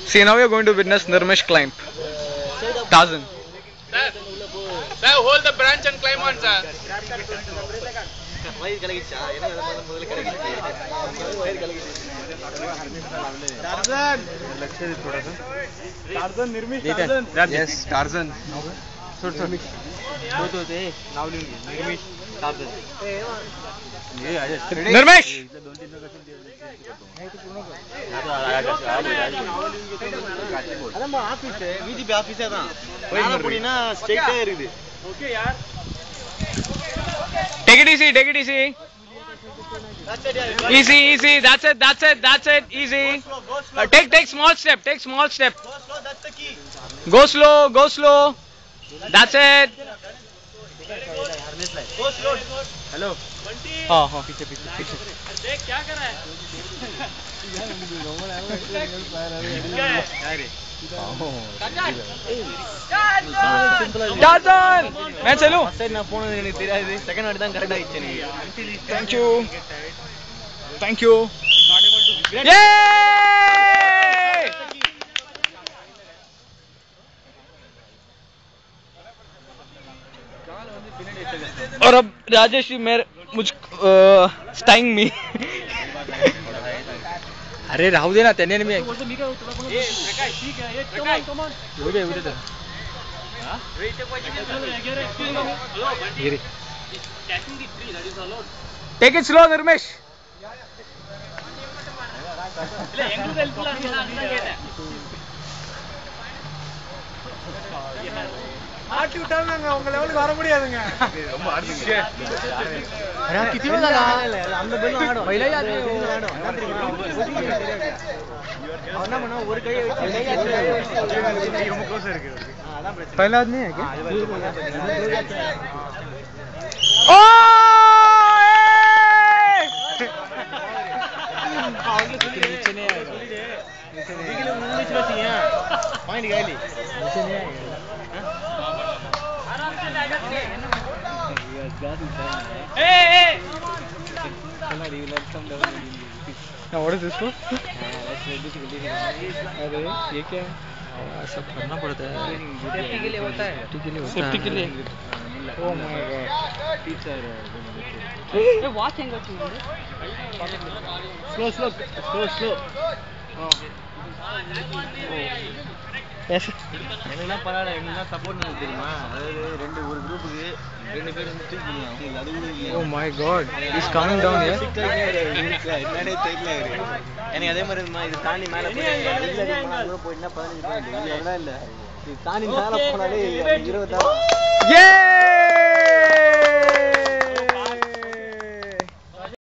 See, now we are going to witness Nirmish climb. Tarzan. Sir, hold the branch and climb on, sir. Tarzan, Nirmish, Tarzan. Yes, Tarzan. Nirmish, Tarzan. Nirmish! Take it easy, take it easy. Easy, easy. That's it, that's it, that's it. Easy. Take small step, take small step. Go slow, go slow. That's it. Hello. हाँ हाँ पीछे पीछे पीछे. देख क्या कर रहा है? Tarzan. मैं चलूं? Second वाली दान करेक्ट आइच्छे नहीं. Thank you. Thank you. Yay! और अब राजेश जी मेरे स्टाइंग मी. अरे राहू दे ना त्याने मी. Take it slow, Nirmish. ஆட்டி விட்டாங்க உங்க லெவலுக்கு வர முடியாதுங்க. ரொம்ப ஆடுங்க. அரே कितनी बजा रहा है அந்த பெல் ஆடும். पहिला ही आदमी ஆடும். என்ன தெரியுமா? அவனா மன ஒரு கை வச்சு ரொம்ப க்ளோஸா இருக்கு. அதான் பிரச்சனை. पहिला आदमी है क्या? ओ! नीचे नहीं आएगा. नीचे नहीं. नीचे बचिया. पॉइंट गाली. नीचे नहीं आएगा. Hey! Now what is this for? अरे ये क्या है? सब करना पड़ता है. सेफ्टी के लिए होता है. सेफ्टी के लिए. Oh my God. ये watch हैंगर चाहिए. Slow. என்ன பண்ணாடா என்ன சப்போர்ட் பண்ண தெரியுமா? அதாவது ரெண்டு ஒரு குரூப்புக்கு ரெண்டு பேர் வந்து தூக்கிடுவாங்க. உங்களுக்கு அது கூட இல்ல. Oh my God. He's coming down here. என்னடே தெரியல இவரு. எனக்கு அதே மாதிரி இது தாண்டி மேல போய் இல்ல கூட போய்னா 15 பாயிண்ட். இல்ல இல்ல. இது தாண்டி மேல போனாலே 20 தான்.